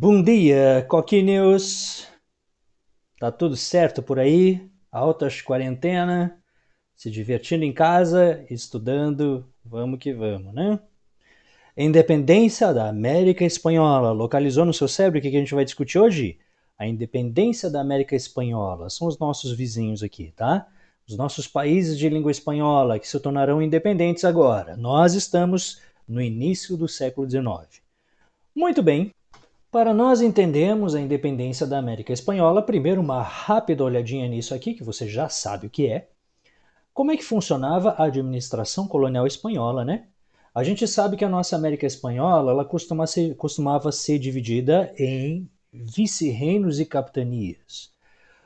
Bom dia, coquinhos! Tá tudo certo por aí? Altas quarentena, se divertindo em casa, estudando, vamos que vamos, né? Independência da América Espanhola. Localizou no seu cérebro o que a gente vai discutir hoje? A independência da América Espanhola. São os nossos vizinhos aqui, tá? Os nossos países de língua espanhola que se tornarão independentes agora. Nós estamos no início do século XIX. Muito bem, para nós entendermos a independência da América Espanhola, primeiro uma rápida olhadinha nisso aqui, que você já sabe o que é. Como é que funcionava a administração colonial espanhola, né? A gente sabe que a nossa América Espanhola ela costumava ser dividida em vice-reinos e capitanias.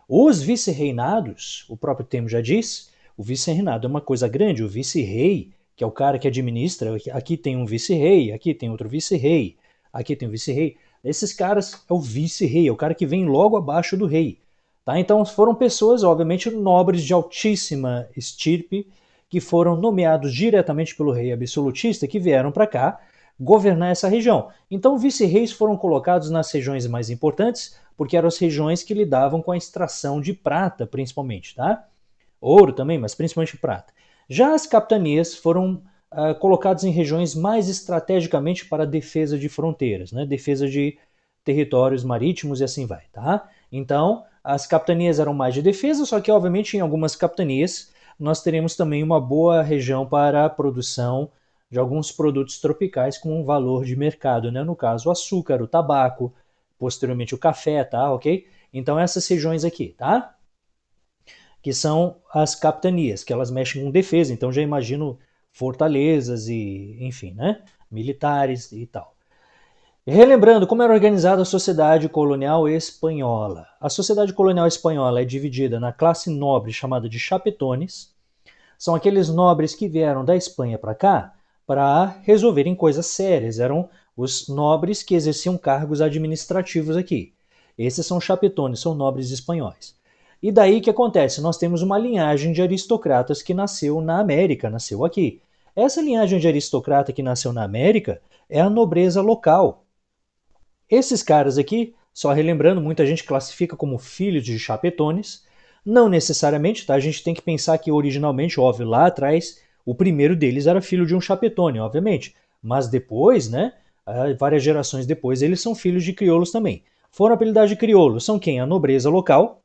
Os vice-reinados, o próprio termo já diz, o vice-reinado é uma coisa grande, o vice-rei, que é o cara que administra, aqui tem um vice-rei, aqui tem outro vice-rei, aqui tem um vice-rei. Esses caras é o vice-rei, é o cara que vem logo abaixo do rei. Tá? Então foram pessoas, obviamente, nobres de altíssima estirpe, que foram nomeados diretamente pelo rei absolutista, que vieram para cá governar essa região. Então vice-reis foram colocados nas regiões mais importantes, porque eram as regiões que lidavam com a extração de prata, principalmente, tá? Ouro também, mas principalmente prata. Já as capitanias foram colocadas em regiões mais estrategicamente para a defesa de fronteiras, né? Defesa de territórios marítimos e assim vai, tá? Então, as capitanias eram mais de defesa, só que, obviamente, em algumas capitanias nós teremos também uma boa região para a produção de alguns produtos tropicais com um valor de mercado, né? No caso, o açúcar, o tabaco, posteriormente o café, tá? Ok? Então, essas regiões aqui, tá? Que são as capitanias, que elas mexem com defesa, então já imagino fortalezas e, enfim, né? Militares e tal. Relembrando como era organizada a sociedade colonial espanhola. A sociedade colonial espanhola é dividida na classe nobre chamada de chapetones. São aqueles nobres que vieram da Espanha para cá para resolverem coisas sérias. Eram os nobres que exerciam cargos administrativos aqui. Esses são chapetones, são nobres espanhóis. E daí que acontece? Nós temos uma linhagem de aristocratas que nasceu na América, nasceu aqui. Essa linhagem de aristocrata que nasceu na América é a nobreza local. Esses caras aqui, só relembrando, muita gente classifica como filhos de chapetones. Não necessariamente, tá? A gente tem que pensar que originalmente, óbvio, lá atrás, o primeiro deles era filho de um chapetone, obviamente. Mas depois, né, várias gerações depois, eles são filhos de crioulos também. Foram apelidados de crioulos, são quem? A nobreza local,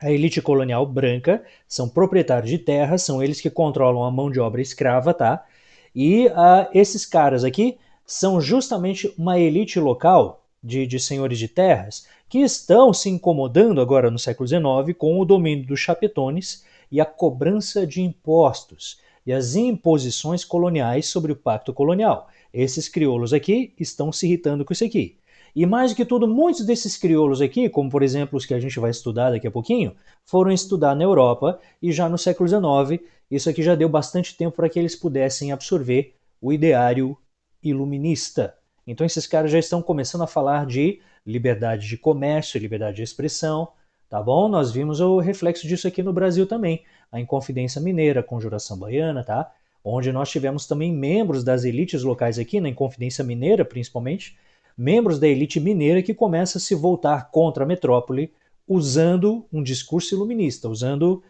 a elite colonial branca, são proprietários de terras, são eles que controlam a mão de obra escrava, tá? E esses caras aqui são justamente uma elite local de senhores de terras que estão se incomodando agora no século XIX com o domínio dos chapetones e a cobrança de impostos e as imposições coloniais sobre o pacto colonial. Esses crioulos aqui estão se irritando com isso aqui. E mais do que tudo, muitos desses crioulos aqui, como por exemplo os que a gente vai estudar daqui a pouquinho, foram estudar na Europa e já no século XIX, isso aqui já deu bastante tempo para que eles pudessem absorver o ideário iluminista. Então esses caras já estão começando a falar de liberdade de comércio, liberdade de expressão, tá bom? Nós vimos o reflexo disso aqui no Brasil também, a Inconfidência Mineira, a Conjuração Baiana, tá? Onde nós tivemos também membros das elites locais aqui, na Inconfidência Mineira principalmente, membros da elite mineira que começa a se voltar contra a metrópole usando um discurso iluminista, usando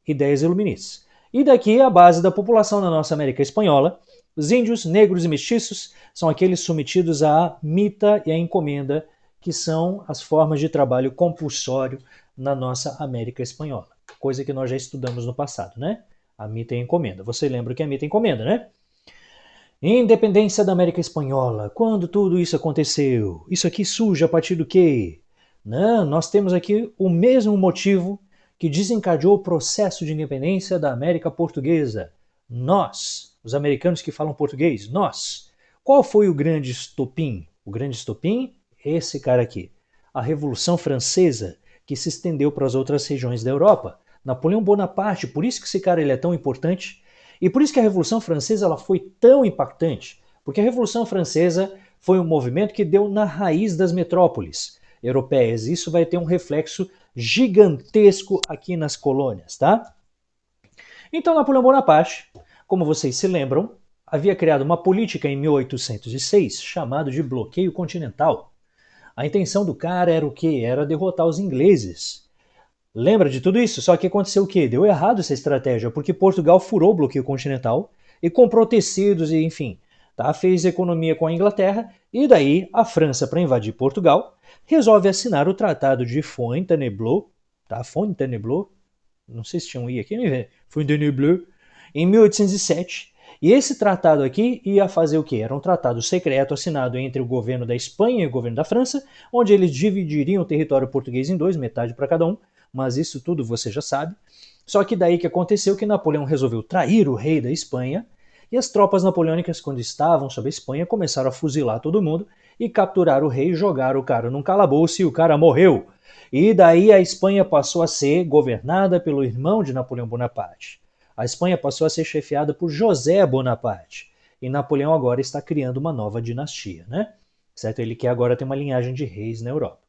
ideias iluministas. E daqui a base da população da nossa América Espanhola, os índios, negros e mestiços são aqueles submetidos à mita e à encomenda, que são as formas de trabalho compulsório na nossa América Espanhola. Coisa que nós já estudamos no passado, né? A mita e a encomenda. Você lembra que é a mita e a encomenda, né? Independência da América Espanhola. Quando tudo isso aconteceu? Isso aqui surge a partir do quê? Não, nós temos aqui o mesmo motivo que desencadeou o processo de independência da América Portuguesa. Nós, os americanos que falam português, nós. Qual foi o grande estopim? O grande estopim? Esse cara aqui. A Revolução Francesa, que se estendeu para as outras regiões da Europa. Napoleão Bonaparte, por isso que esse cara ele é tão importante. E por isso que a Revolução Francesa ela foi tão impactante, porque a Revolução Francesa foi um movimento que deu na raiz das metrópoles europeias. Isso vai ter um reflexo gigantesco aqui nas colônias, tá? Então Napoleão Bonaparte, como vocês se lembram, havia criado uma política em 1806 chamada de bloqueio continental. A intenção do cara era o quê? Era derrotar os ingleses. Lembra de tudo isso? Só que aconteceu o quê? Deu errado essa estratégia, porque Portugal furou o bloqueio continental e comprou tecidos e, enfim, tá? Fez economia com a Inglaterra, e daí a França, para invadir Portugal, resolve assinar o Tratado de Fontainebleau, tá? Fontainebleau, não sei se tinha um i aqui, né? Fontainebleau, em 1807. E esse tratado aqui ia fazer o quê? Era um tratado secreto assinado entre o governo da Espanha e o governo da França, onde eles dividiriam o território português em dois, metade para cada um, mas isso tudo você já sabe. Só que daí que aconteceu que Napoleão resolveu trair o rei da Espanha, e as tropas napoleônicas, quando estavam sob a Espanha, começaram a fuzilar todo mundo e capturar o rei e jogar o cara num calabouço e o cara morreu. E daí a Espanha passou a ser governada pelo irmão de Napoleão Bonaparte. A Espanha passou a ser chefiada por José Bonaparte. E Napoleão agora está criando uma nova dinastia, né? Certo? Ele quer agora ter uma linhagem de reis na Europa.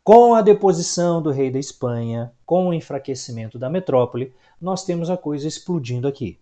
Com a deposição do rei da Espanha, com o enfraquecimento da metrópole, nós temos a coisa explodindo aqui.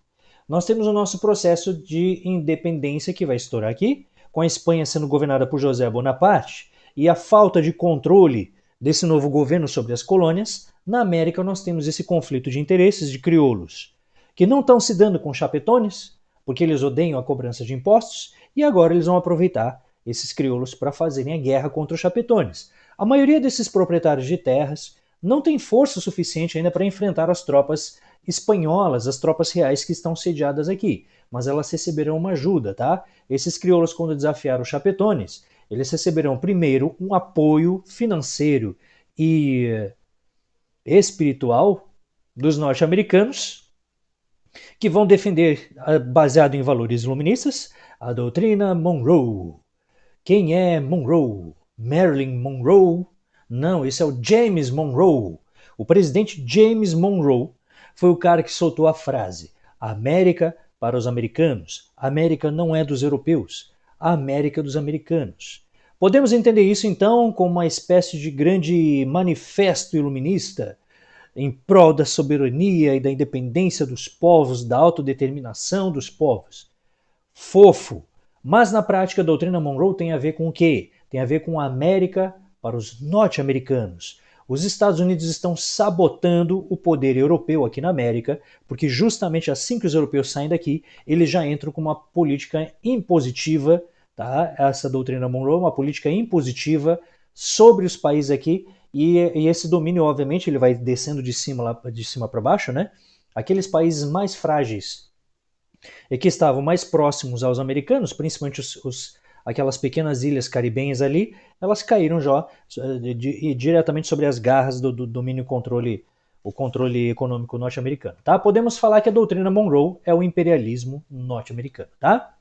Nós temos o nosso processo de independência que vai estourar aqui, com a Espanha sendo governada por José Bonaparte, e a falta de controle desse novo governo sobre as colônias. Na América nós temos esse conflito de interesses de crioulos, que não estão se dando com chapetones, porque eles odeiam a cobrança de impostos, e agora eles vão aproveitar esses crioulos para fazerem a guerra contra os chapetones. A maioria desses proprietários de terras não tem força suficiente ainda para enfrentar as tropas espanholas, as tropas reais que estão sediadas aqui, mas elas receberão uma ajuda, tá? Esses crioulos, quando desafiaram os chapetones, eles receberão primeiro um apoio financeiro e espiritual dos norte-americanos, que vão defender, baseado em valores iluministas, a doutrina Monroe. Quem é Monroe? Marilyn Monroe? Não, esse é o James Monroe. O presidente James Monroe foi o cara que soltou a frase: América para os americanos. A América não é dos europeus. A América é dos americanos. Podemos entender isso então como uma espécie de grande manifesto iluminista em prol da soberania e da independência dos povos, da autodeterminação dos povos. Fofo. Mas na prática a doutrina Monroe tem a ver com o quê? Tem a ver com a América para os norte-americanos. Os Estados Unidos estão sabotando o poder europeu aqui na América, porque justamente assim que os europeus saem daqui, eles já entram com uma política impositiva, tá? Essa doutrina Monroe, uma política impositiva sobre os países aqui, e esse domínio, obviamente, ele vai descendo de cima para baixo, né? Aqueles países mais frágeis e que estavam mais próximos aos americanos, principalmente aquelas pequenas ilhas caribenhas ali, elas caíram já diretamente sobre as garras do domínio controle, o controle econômico norte-americano. Tá? Podemos falar que a doutrina Monroe é o imperialismo norte-americano. Tá?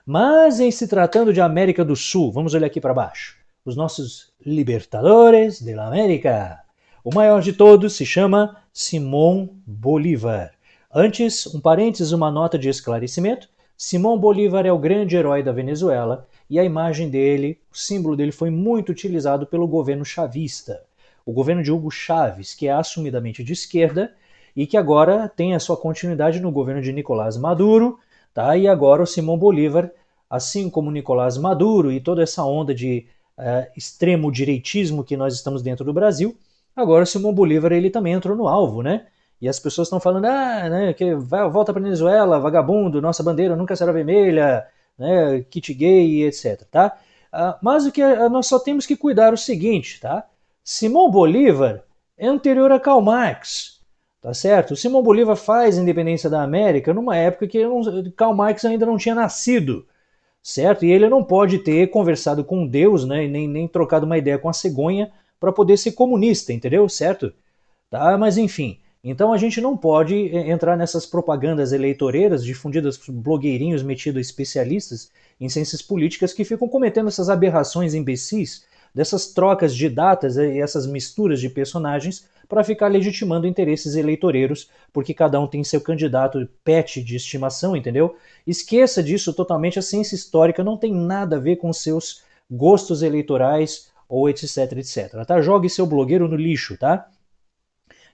Mas em se tratando de América do Sul, vamos olhar aqui para baixo. Os nossos libertadores de la América. O maior de todos se chama Simón Bolívar. Antes, um parênteses, uma nota de esclarecimento. Simón Bolívar é o grande herói da Venezuela e a imagem dele, o símbolo dele foi muito utilizado pelo governo chavista. O governo de Hugo Chávez, que é assumidamente de esquerda e que agora tem a sua continuidade no governo de Nicolás Maduro, tá? E agora o Simón Bolívar, assim como Nicolás Maduro e toda essa onda de extremo direitismo que nós estamos dentro do Brasil, agora o Simón Bolívar ele também entrou no alvo, né? E as pessoas estão falando, né, que volta para Venezuela, vagabundo, nossa bandeira nunca será vermelha, né, kit gay, etc. Tá? Mas o que nós só temos que cuidar o seguinte, tá? Simón Bolívar é anterior a Karl Marx, tá certo? O Simón Bolívar faz a independência da América numa época que Karl Marx ainda não tinha nascido, certo? E ele não pode ter conversado com Deus, né, nem trocado uma ideia com a cegonha para poder ser comunista, entendeu? Certo? Tá? Mas enfim, então a gente não pode entrar nessas propagandas eleitoreiras difundidas por blogueirinhos metidos especialistas em ciências políticas que ficam cometendo essas aberrações imbecis, dessas trocas de datas e essas misturas de personagens para ficar legitimando interesses eleitoreiros, porque cada um tem seu candidato pet de estimação, entendeu? Esqueça disso totalmente, a ciência histórica não tem nada a ver com seus gostos eleitorais ou etc, etc. Tá? Jogue seu blogueiro no lixo, tá?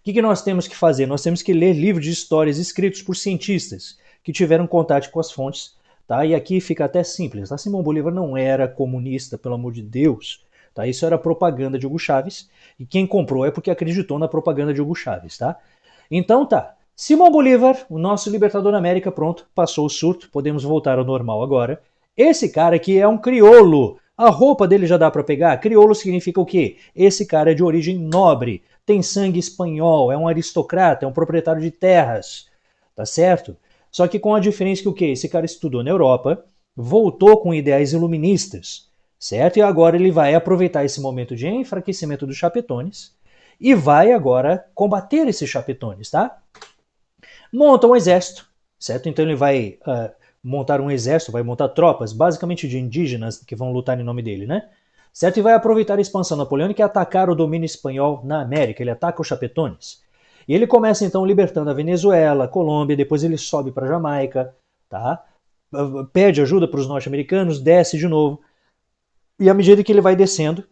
O que nós temos que fazer? Nós temos que ler livros de histórias escritos por cientistas que tiveram contato com as fontes, tá? E aqui fica até simples, tá? Simão Bolívar não era comunista, pelo amor de Deus, Tá? Isso era propaganda de Hugo Chávez, e quem comprou é porque acreditou na propaganda de Hugo Chávez. Tá? Então tá, Simão Bolívar, o nosso libertador da América, pronto, passou o surto, podemos voltar ao normal agora. Esse cara aqui é um crioulo, a roupa dele já dá para pegar. Crioulo significa o quê? Esse cara é de origem nobre, tem sangue espanhol, é um aristocrata, é um proprietário de terras, tá certo? Só que com a diferença que o quê? Esse cara estudou na Europa, voltou com ideais iluministas, certo? E agora ele vai aproveitar esse momento de enfraquecimento dos chapetones e vai agora combater esses chapetones, tá? Monta um exército, certo? Então ele vai montar um exército, vai montar tropas, basicamente de indígenas que vão lutar em nome dele, né? Certo? E vai aproveitar a expansão napoleônica e atacar o domínio espanhol na América. Ele ataca os chapetones. E ele começa então libertando a Venezuela, a Colômbia, depois ele sobe para a Jamaica, tá? Pede ajuda para os norte-americanos, desce de novo. E à medida que ele vai descendo,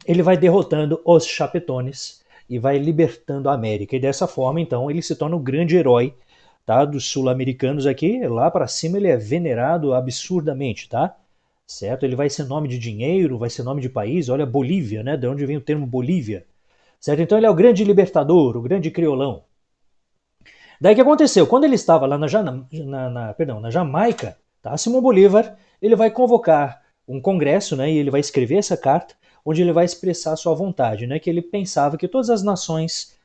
ele vai derrotando os chapetones e vai libertando a América. E dessa forma, então, ele se torna o grande herói, tá, dos sul-americanos aqui. Lá para cima ele é venerado absurdamente, tá? Certo? Ele vai ser nome de dinheiro, vai ser nome de país. Olha, Bolívia, né? De onde vem o termo Bolívia. Certo? Então ele é o grande libertador, o grande criolão. Daí o que aconteceu? Quando ele estava lá na Jamaica, tá? Simão Bolívar ele vai convocar um congresso, né? E ele vai escrever essa carta, onde ele vai expressar a sua vontade, né? Que ele pensava que todas as nações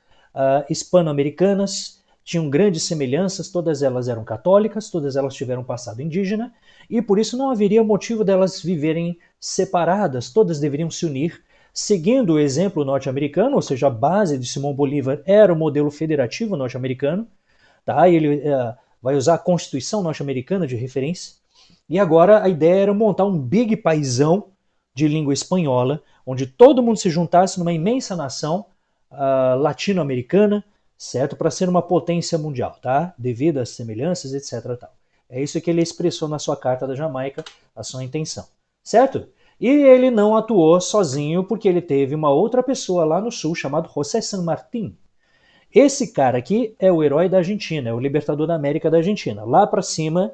hispano-americanas tinham grandes semelhanças, todas elas eram católicas, todas elas tiveram passado indígena, e por isso não haveria motivo delas viverem separadas, todas deveriam se unir, seguindo o exemplo norte-americano, ou seja, a base de Simão Bolívar era o modelo federativo norte-americano, tá? E ele vai usar a Constituição norte-americana de referência, e agora a ideia era montar um big paizão de língua espanhola, onde todo mundo se juntasse numa imensa nação latino-americana, certo? Para ser uma potência mundial, tá? Devido às semelhanças, etc. Tal. É isso que ele expressou na sua carta da Jamaica, a sua intenção, certo? E ele não atuou sozinho porque ele teve uma outra pessoa lá no sul chamado José San Martín. Esse cara aqui é o herói da Argentina, é o libertador da América da Argentina. Lá para cima,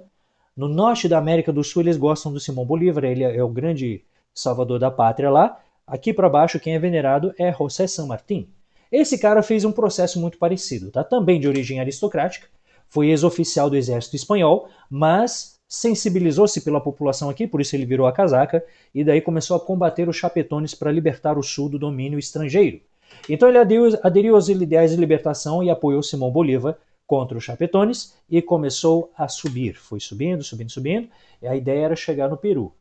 no norte da América do Sul, eles gostam do Simão Bolívar, ele é o grande salvador da pátria lá. Aqui para baixo, quem é venerado é José San Martín. Esse cara fez um processo muito parecido, tá? Também de origem aristocrática, foi ex-oficial do exército espanhol, mas sensibilizou-se pela população aqui, por isso ele virou a casaca, e daí começou a combater os chapetones para libertar o sul do domínio estrangeiro. Então ele aderiu aos ideais de libertação e apoiou Simão Bolívar contra os chapetones e começou a subir. Foi subindo, subindo, subindo, e a ideia era chegar no Peru.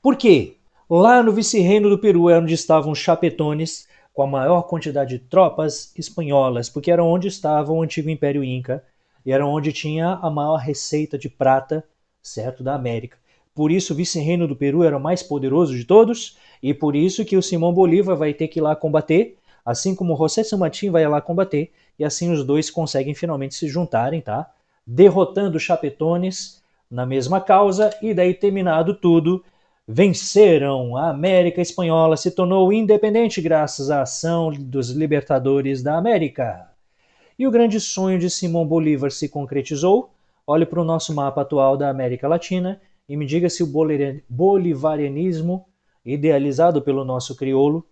Por quê? Lá no vice-reino do Peru é onde estavam os chapetones com a maior quantidade de tropas espanholas, porque era onde estava o antigo Império Inca e era onde tinha a maior receita de prata, certo, da América. Por isso o vice-reino do Peru era o mais poderoso de todos e por isso que o Simão Bolívar vai ter que ir lá combater, assim como o José San Martín vai lá combater, e assim os dois conseguem finalmente se juntarem, tá? Derrotando os chapetones na mesma causa e daí terminado tudo, venceram. A América Espanhola se tornou independente graças à ação dos libertadores da América. E o grande sonho de Simão Bolívar se concretizou. Olhe para o nosso mapa atual da América Latina e me diga se o bolivarianismo, idealizado pelo nosso crioulo,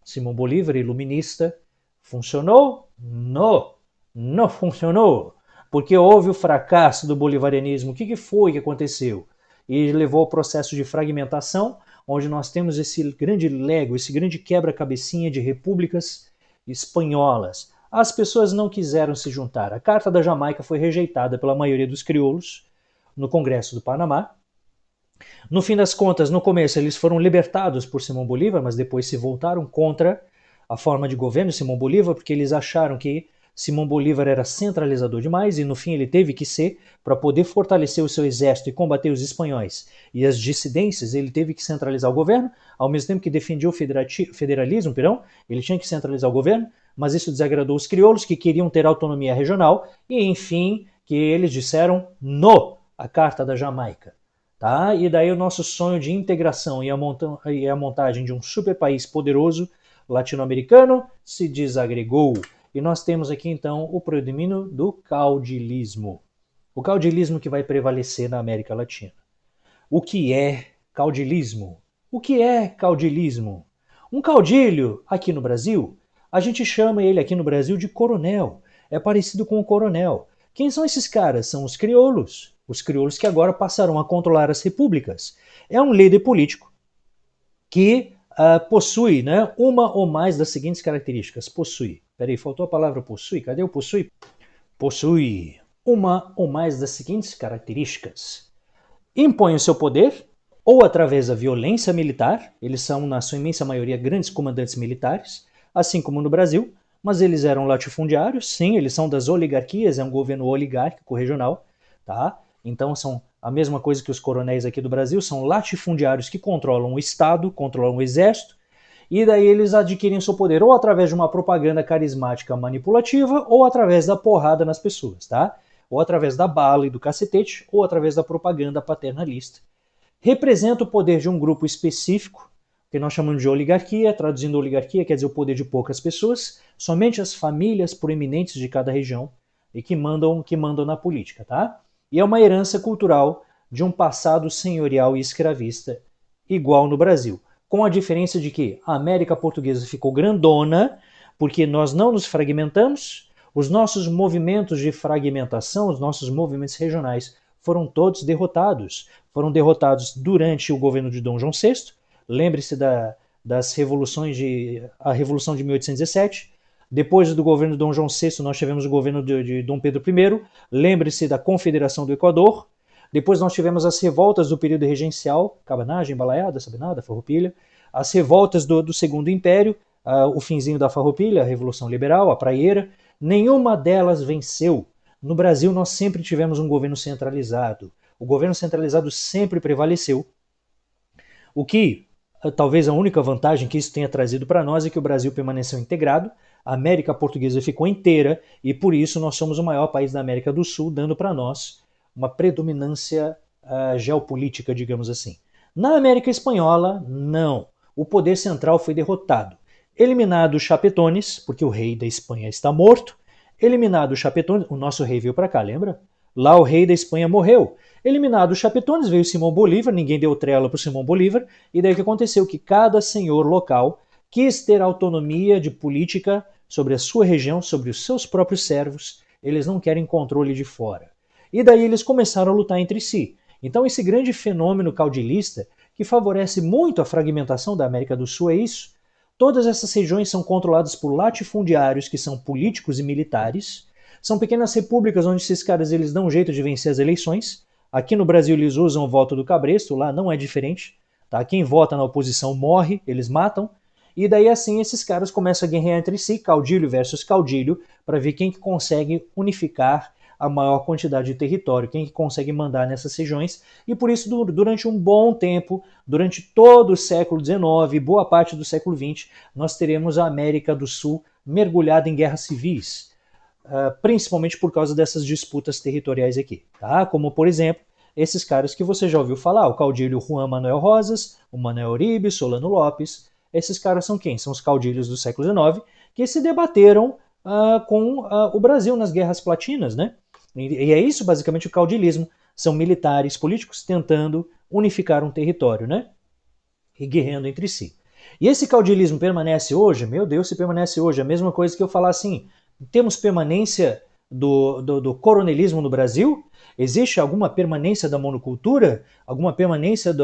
Simão Bolívar, iluminista, funcionou? Não, não funcionou. Porque houve o fracasso do bolivarianismo. O que foi que aconteceu? E levou ao processo de fragmentação, onde nós temos esse grande lego, esse grande quebra-cabecinha de repúblicas espanholas. As pessoas não quiseram se juntar. A Carta da Jamaica foi rejeitada pela maioria dos crioulos no Congresso do Panamá. No fim das contas, no começo eles foram libertados por Simão Bolívar, mas depois se voltaram contra a forma de governo de Simão Bolívar, porque eles acharam que Simão Bolívar era centralizador demais e no fim ele teve que ser para poder fortalecer o seu exército e combater os espanhóis e as dissidências, ele teve que centralizar o governo, ao mesmo tempo que defendia o federalismo, ele tinha que centralizar o governo, mas isso desagradou os crioulos que queriam ter autonomia regional e enfim que eles disseram no à Carta da Jamaica. Tá? E daí o nosso sonho de integração e a montagem de um super país poderoso latino-americano se desagregou. E nós temos aqui então o predomínio do caudilismo. O caudilismo que vai prevalecer na América Latina. O que é caudilismo? O que é caudilismo? Um caudilho, aqui no Brasil, a gente chama ele aqui no Brasil de coronel. É parecido com o coronel. Quem são esses caras? São os crioulos. Os crioulos que agora passarão a controlar as repúblicas. É um líder político que possui, né, uma ou mais das seguintes características. Possui. Peraí, faltou a palavra possui. Cadê o possui? Possui uma ou mais das seguintes características. Impõe o seu poder, ou através da violência militar, eles são, na sua imensa maioria, grandes comandantes militares, assim como no Brasil, mas eles eram latifundiários, sim, eles são das oligarquias, é um governo oligárquico regional, tá? Então são a mesma coisa que os coronéis aqui do Brasil, são latifundiários que controlam o Estado, controlam o Exército, e daí eles adquirem seu poder ou através de uma propaganda carismática manipulativa ou através da porrada nas pessoas, tá? Ou através da bala e do cacetete ou através da propaganda paternalista. Representa o poder de um grupo específico, que nós chamamos de oligarquia, traduzindo oligarquia quer dizer o poder de poucas pessoas, somente as famílias proeminentes de cada região e que mandam na política, tá? E é uma herança cultural de um passado senhorial e escravista igual no Brasil, com a diferença de que a América Portuguesa ficou grandona porque nós não nos fragmentamos, os nossos movimentos de fragmentação, os nossos movimentos regionais foram todos derrotados. Foram derrotados durante o governo de Dom João VI. Lembre-se das revoluções a Revolução de 1817. Depois do governo de Dom João VI, nós tivemos o governo de Dom Pedro I. Lembre-se da Confederação do Equador. Depois nós tivemos as revoltas do período regencial, Cabanagem, Balaiada, Sabinada, Farroupilha. As revoltas do Segundo Império, o finzinho da Farroupilha, a Revolução Liberal, a Praieira. Nenhuma delas venceu. No Brasil, nós sempre tivemos um governo centralizado. O governo centralizado sempre prevaleceu. O que, talvez a única vantagem que isso tenha trazido para nós é que o Brasil permaneceu integrado, a América Portuguesa ficou inteira e por isso nós somos o maior país da América do Sul, dando para nós uma predominância geopolítica, digamos assim. Na América Espanhola, não. O poder central foi derrotado. Eliminado os chapetones, porque o rei da Espanha está morto. Eliminado os chapetones, o nosso rei veio para cá, lembra? Lá o rei da Espanha morreu. Eliminado os chapetones, veio Simão Bolívar, ninguém deu trela para o Simão Bolívar, e daí o que aconteceu? Que cada senhor local quis ter autonomia de política sobre a sua região, sobre os seus próprios servos, eles não querem controle de fora. E daí eles começaram a lutar entre si. Então esse grande fenômeno caudilista, que favorece muito a fragmentação da América do Sul, é isso. Todas essas regiões são controladas por latifundiários, que são políticos e militares. São pequenas repúblicas onde esses caras eles dão um jeito de vencer as eleições. Aqui no Brasil eles usam o voto do cabresto, lá não é diferente. Tá? Quem vota na oposição morre, eles matam. E daí assim esses caras começam a guerrear entre si, caudilho versus caudilho, para ver quem que consegue unificar a maior quantidade de território, quem que consegue mandar nessas regiões. E por isso, durante um bom tempo, durante todo o século XIX e boa parte do século XX, nós teremos a América do Sul mergulhada em guerras civis, principalmente por causa dessas disputas territoriais aqui. Tá? Como, por exemplo, esses caras que você já ouviu falar, o caudilho Juan Manuel Rosas, o Manuel Uribe, Solano Lopes. Esses caras são quem? São os caudilhos do século XIX que se debateram com o Brasil nas guerras platinas, né? E é isso basicamente o caudilismo. São militares políticos tentando unificar um território, né? E guerreando entre si. E esse caudilismo permanece hoje? Meu Deus, se permanece hoje. A mesma coisa que eu falar assim, temos permanência do coronelismo no Brasil? Existe alguma permanência da monocultura? Alguma permanência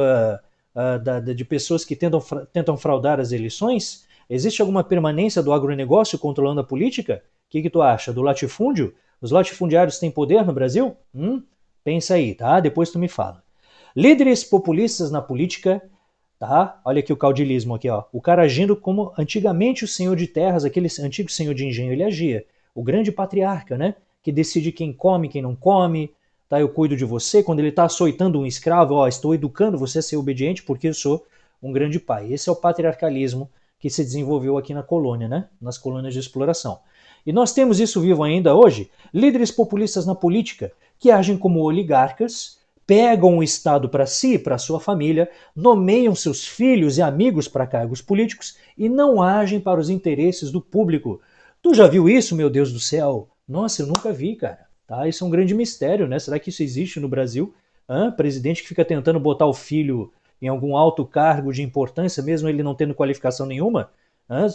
de pessoas que tentam fraudar as eleições? Existe alguma permanência do agronegócio controlando a política? O que tu acha? Do latifúndio? Os latifundiários têm poder no Brasil? Pensa aí, tá? Depois tu me fala. Líderes populistas na política, tá? Olha aqui o caudilismo aqui, ó. O cara agindo como antigamente o senhor de terras, aquele antigo senhor de engenho, ele agia. O grande patriarca, né? Que decide quem come, quem não come, tá? Eu cuido de você. Quando ele tá açoitando um escravo, ó, estou educando você a ser obediente porque eu sou um grande pai. Esse é o patriarcalismo que se desenvolveu aqui na colônia, né? Nas colônias de exploração. E nós temos isso vivo ainda hoje, líderes populistas na política, que agem como oligarcas, pegam o Estado para si, para sua família, nomeiam seus filhos e amigos para cargos políticos e não agem para os interesses do público. Tu já viu isso, meu Deus do céu? Nossa, eu nunca vi, cara. Tá? Isso é um grande mistério, né? Será que isso existe no Brasil? Presidente que fica tentando botar o filho em algum alto cargo de importância, mesmo ele não tendo qualificação nenhuma?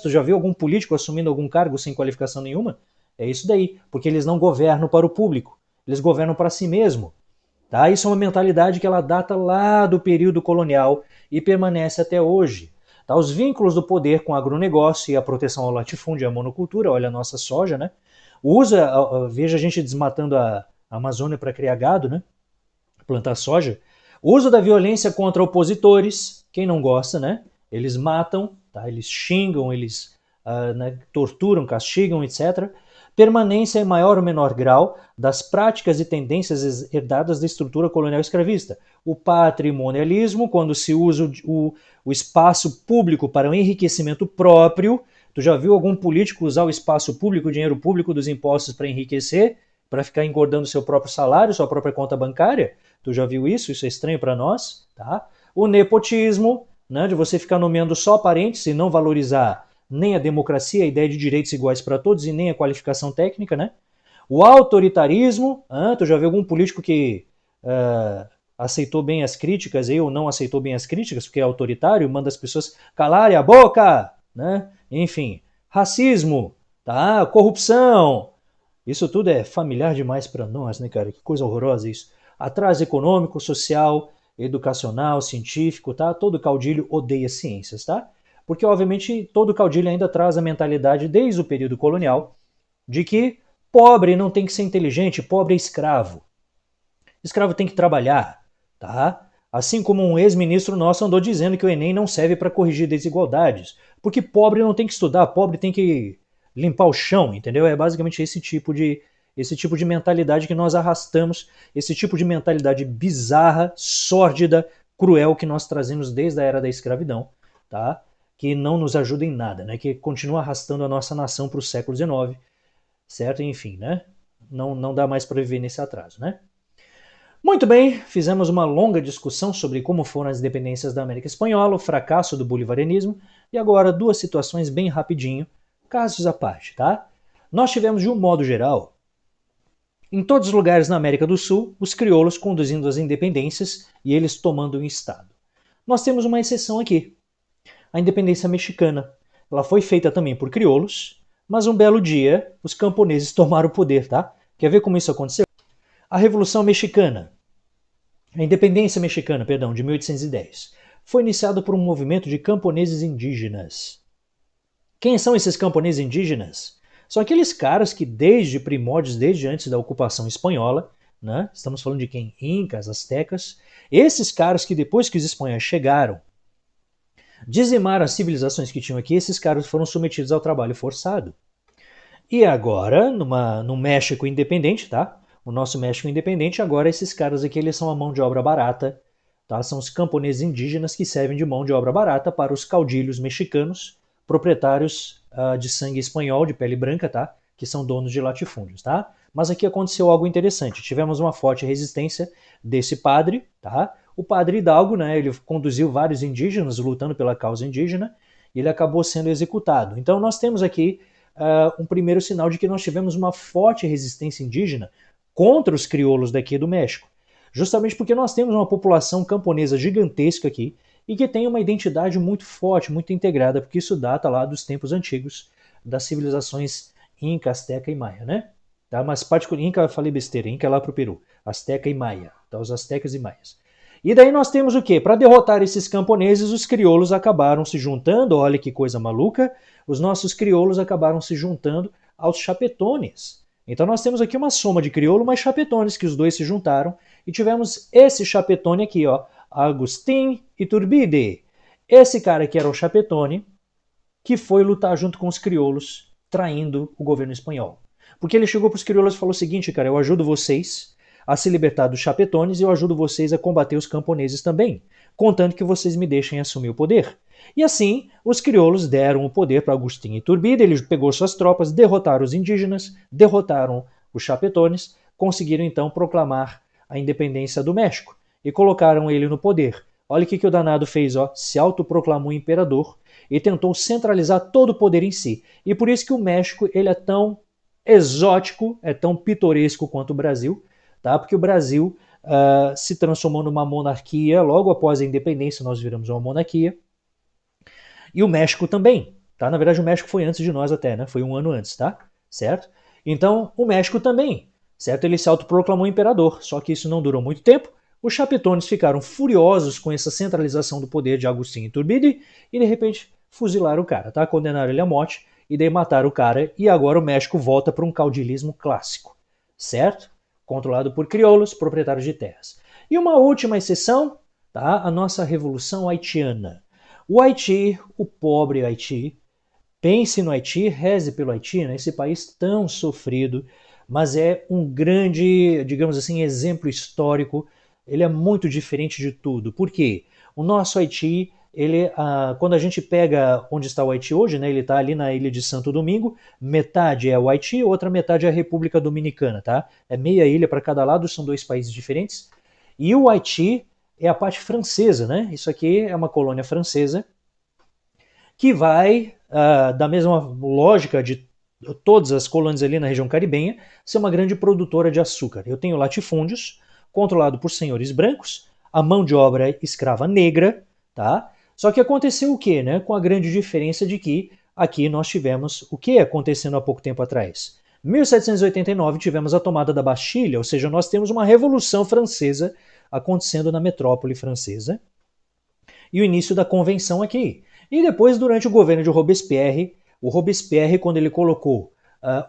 Tu já viu algum político assumindo algum cargo sem qualificação nenhuma? É isso daí, porque eles não governam para o público, eles governam para si mesmo. Tá? Isso é uma mentalidade que ela data lá do período colonial e permanece até hoje. Tá? Os vínculos do poder com o agronegócio e a proteção ao latifúndio e à monocultura, olha a nossa soja, né? Veja a gente desmatando a Amazônia para criar gado, né? Plantar soja. O uso da violência contra opositores, quem não gosta, né? Eles matam, tá? Eles xingam, eles né, torturam, castigam, etc. Permanência em maior ou menor grau das práticas e tendências herdadas da estrutura colonial escravista. O patrimonialismo, quando se usa o espaço público para o enriquecimento próprio. Tu já viu algum político usar o espaço público, o dinheiro público dos impostos para enriquecer, para ficar engordando seu próprio salário, sua própria conta bancária? Tu já viu isso? Isso é estranho para nós, tá? O nepotismo, né, de você ficar nomeando só parentes e não valorizar nem a democracia, a ideia de direitos iguais para todos e nem a qualificação técnica, né? O autoritarismo, tu já viu algum político que aceitou bem as críticas ou não aceitou bem as críticas porque é autoritário, manda as pessoas calarem a boca, né? Enfim, racismo, tá? Corrupção, isso tudo é familiar demais para nós, né, cara? Que coisa horrorosa isso. Atraso econômico, social, educacional, científico, tá? Todo caudilho odeia ciências, tá? Porque, obviamente, todo caudilho ainda traz a mentalidade desde o período colonial de que pobre não tem que ser inteligente, pobre é escravo. Escravo tem que trabalhar, tá? Assim como um ex-ministro nosso andou dizendo que o Enem não serve para corrigir desigualdades, porque pobre não tem que estudar, pobre tem que limpar o chão, entendeu? É basicamente esse tipo de mentalidade que nós arrastamos, esse tipo de mentalidade bizarra, sórdida, cruel que nós trazemos desde a era da escravidão, tá? Que não nos ajuda em nada, né? Que continua arrastando a nossa nação para o século XIX, certo? Enfim, né? Não dá mais para viver nesse atraso, né? Muito bem, fizemos uma longa discussão sobre como foram as independências da América Espanhola, o fracasso do bolivarianismo e agora duas situações bem rapidinho, casos à parte, tá? Nós tivemos, de um modo geral, em todos os lugares na América do Sul, os crioulos conduzindo as independências e eles tomando o Estado. Nós temos uma exceção aqui, a independência mexicana. Ela foi feita também por crioulos, mas um belo dia os camponeses tomaram o poder, tá? Quer ver como isso aconteceu? A Revolução Mexicana, a Independência Mexicana, perdão, de 1810, foi iniciada por um movimento de camponeses indígenas. Quem são esses camponeses indígenas? São aqueles caras que desde primórdios, desde antes da ocupação espanhola, né? Estamos falando de quem? Incas, astecas. Esses caras que depois que os espanhóis chegaram, dizimaram as civilizações que tinham aqui, esses caras foram submetidos ao trabalho forçado. E agora, no México independente, tá? O nosso México independente, agora esses caras aqui eles são a mão de obra barata, tá? São os camponeses indígenas que servem de mão de obra barata para os caudilhos mexicanos, proprietários de sangue espanhol, de pele branca, tá? Que são donos de latifúndios, tá? Mas aqui aconteceu algo interessante. Tivemos uma forte resistência desse padre, tá? O padre Hidalgo, né? Ele conduziu vários indígenas lutando pela causa indígena e ele acabou sendo executado. Então nós temos aqui um primeiro sinal de que nós tivemos uma forte resistência indígena contra os crioulos daqui do México. Justamente porque nós temos uma população camponesa gigantesca aqui e que tem uma identidade muito forte, muito integrada, porque isso data lá dos tempos antigos das civilizações Inca, Azteca e Maia, né? Tá? Mas particularmente Inca, eu falei besteira, Inca é lá pro Peru, Azteca e Maia, tá? Os Aztecas e Maias. E daí nós temos o quê? Para derrotar esses camponeses, os crioulos acabaram se juntando, olha que coisa maluca, os nossos crioulos acabaram se juntando aos chapetones. Então nós temos aqui uma soma de crioulo mais chapetones, que os dois se juntaram, e tivemos esse chapetone aqui, ó, Agustín Iturbide. Esse cara aqui era o chapetone, que foi lutar junto com os crioulos, traindo o governo espanhol. Porque ele chegou para os crioulos e falou o seguinte, cara, eu ajudo vocês a se libertar dos chapetones e eu ajudo vocês a combater os camponeses também, contanto que vocês me deixem assumir o poder. E assim, os crioulos deram o poder para Agustín Iturbide, ele pegou suas tropas, derrotaram os indígenas, derrotaram os chapetones, conseguiram então proclamar a independência do México e colocaram ele no poder. Olha o que o danado fez, ó, se autoproclamou imperador e tentou centralizar todo o poder em si. E por isso que o México ele é tão exótico, é tão pitoresco quanto o Brasil, tá? Porque o Brasil se transformou numa monarquia. Logo após a independência, nós viramos uma monarquia. E o México também, tá? Na verdade, o México foi antes de nós até, né? Foi um ano antes, tá? Certo? Então, o México também, certo? Ele se autoproclamou imperador, só que isso não durou muito tempo. Os chapetones ficaram furiosos com essa centralização do poder de Agustín Iturbide e, de repente, fuzilaram o cara, tá? Condenaram ele à morte e daí mataram o cara. E agora o México volta para um caudilismo clássico, certo? Controlado por crioulos, proprietários de terras. E uma última exceção, tá? A nossa Revolução Haitiana. O Haiti, o pobre Haiti, pense no Haiti, reze pelo Haiti, né? Esse país tão sofrido, mas é um grande, digamos assim, exemplo histórico. Ele é muito diferente de tudo. Por quê? O nosso Haiti, quando a gente pega onde está o Haiti hoje, né? Ele está ali na ilha de Santo Domingo, metade é o Haiti, outra metade é a República Dominicana, tá? É meia ilha para cada lado, são dois países diferentes. E o Haiti é a parte francesa, né? Isso aqui é uma colônia francesa que vai, da mesma lógica de todas as colônias ali na região caribenha, ser uma grande produtora de açúcar. Eu tenho latifúndios, controlado por senhores brancos, a mão de obra escrava negra, tá? Só que aconteceu o quê, né? Com a grande diferença de que aqui nós tivemos o que acontecendo há pouco tempo atrás. Em 1789 tivemos a tomada da Bastilha, ou seja, nós temos uma revolução francesa acontecendo na metrópole francesa e o início da convenção aqui. E depois, durante o governo de Robespierre, o Robespierre, quando ele colocou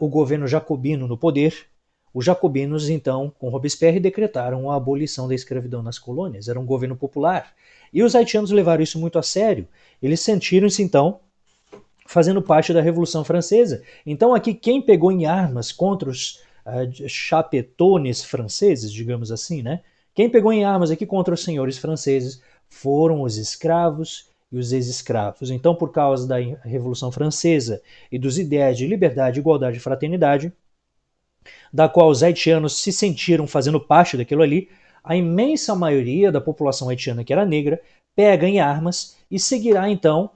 o governo jacobino no poder, os jacobinos, então, com Robespierre, decretaram a abolição da escravidão nas colônias. Era um governo popular. E os haitianos levaram isso muito a sério. Eles sentiram-se, então, fazendo parte da Revolução Francesa. Então, aqui, quem pegou em armas contra os chapetones franceses, digamos assim, né? Quem pegou em armas aqui contra os senhores franceses foram os escravos e os ex-escravos. Então, por causa da Revolução Francesa e dos ideais de liberdade, igualdade e fraternidade, da qual os haitianos se sentiram fazendo parte daquilo ali, a imensa maioria da população haitiana, que era negra, pega em armas e seguirá então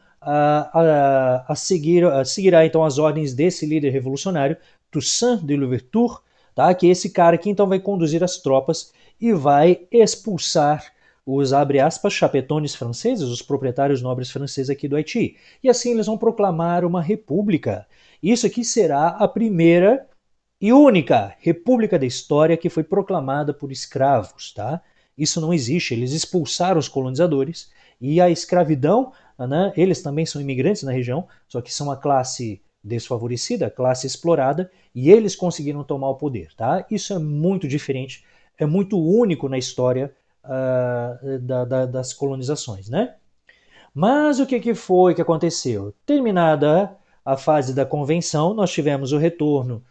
seguirá então as ordens desse líder revolucionário, Toussaint de Louverture, tá? Que é esse cara que então vai conduzir as tropas e vai expulsar os, abre aspas, chapetones franceses, os proprietários nobres franceses aqui do Haiti. E assim eles vão proclamar uma república. Isso aqui será a primeira e única república da história que foi proclamada por escravos, tá? Isso não existe, eles expulsaram os colonizadores e a escravidão, né, eles também são imigrantes na região, só que são a classe desfavorecida, a classe explorada, e eles conseguiram tomar o poder, tá? Isso é muito diferente, é muito único na história das colonizações, né? Mas o que foi que aconteceu? Terminada a fase da convenção, nós tivemos o retorno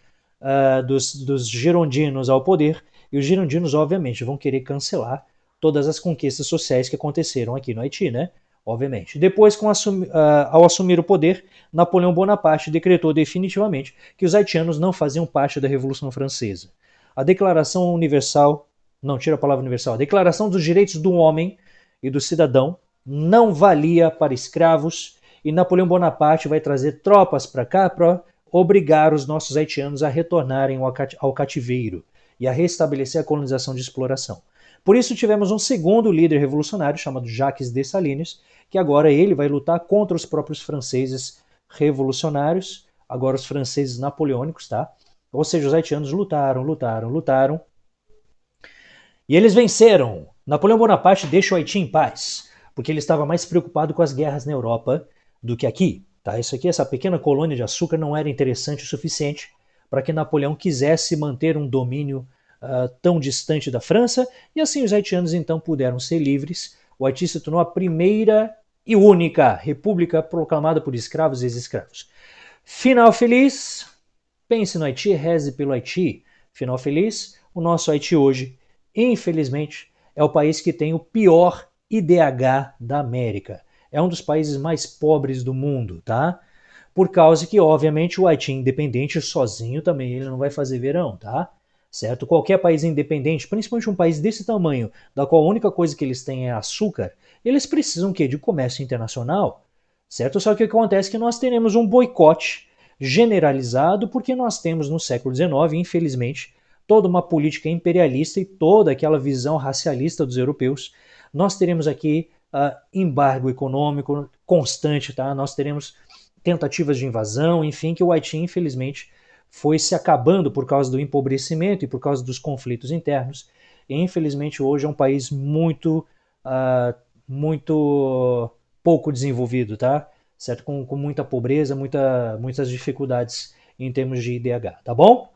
dos girondinos ao poder, e os girondinos, obviamente, vão querer cancelar todas as conquistas sociais que aconteceram aqui no Haiti, né? Obviamente. Depois, ao assumir o poder, Napoleão Bonaparte decretou definitivamente que os haitianos não faziam parte da Revolução Francesa. A Declaração Universal, não tira a palavra universal, a Declaração dos Direitos do Homem e do Cidadão não valia para escravos, e Napoleão Bonaparte vai trazer tropas para cá para obrigar os nossos haitianos a retornarem ao cativeiro e a restabelecer a colonização de exploração. Por isso tivemos um segundo líder revolucionário chamado Jacques Dessalines, que agora ele vai lutar contra os próprios franceses revolucionários, agora os franceses napoleônicos, tá? Ou seja, os haitianos lutaram, e eles venceram. Napoleão Bonaparte deixa o Haiti em paz, porque ele estava mais preocupado com as guerras na Europa do que aqui. Tá? Isso aqui, essa pequena colônia de açúcar, não era interessante o suficiente para que Napoleão quisesse manter um domínio tão distante da França, e assim os haitianos então puderam ser livres. O Haiti se tornou a primeira e única república proclamada por escravos e ex-escravos. Final feliz, pense no Haiti, reze pelo Haiti. Final feliz, o nosso Haiti hoje, infelizmente, é o país que tem o pior IDH da América. É um dos países mais pobres do mundo, tá? Por causa que, obviamente, o Haiti independente sozinho também ele não vai fazer verão, tá? Certo? Qualquer país independente, principalmente um país desse tamanho, da qual a única coisa que eles têm é açúcar, eles precisam de comércio internacional, certo? Só que o que acontece é que nós teremos um boicote generalizado porque nós temos no século XIX, infelizmente, toda uma política imperialista e toda aquela visão racialista dos europeus. Nós teremos aqui embargo econômico constante, tá? Nós teremos tentativas de invasão, enfim, que o Haiti, infelizmente, foi se acabando por causa do empobrecimento e por causa dos conflitos internos. E, infelizmente, hoje é um país muito pouco desenvolvido, tá? Certo? Com muita pobreza, muitas dificuldades em termos de IDH, tá bom?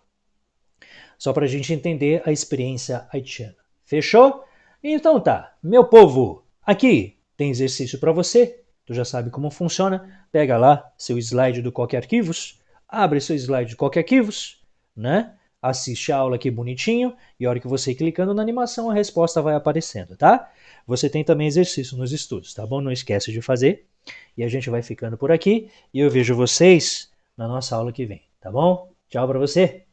Só para a gente entender a experiência haitiana. Fechou? Então tá, meu povo, aqui tem exercício para você. Tu já sabe como funciona. Pega lá seu slide do Coque Arquivos, abre seu slide do Coque Arquivos, né? Assiste a aula aqui bonitinho e a hora que você ir clicando na animação a resposta vai aparecendo, tá? Você tem também exercício nos estudos, tá bom? Não esquece de fazer. E a gente vai ficando por aqui e eu vejo vocês na nossa aula que vem, tá bom? Tchau para você.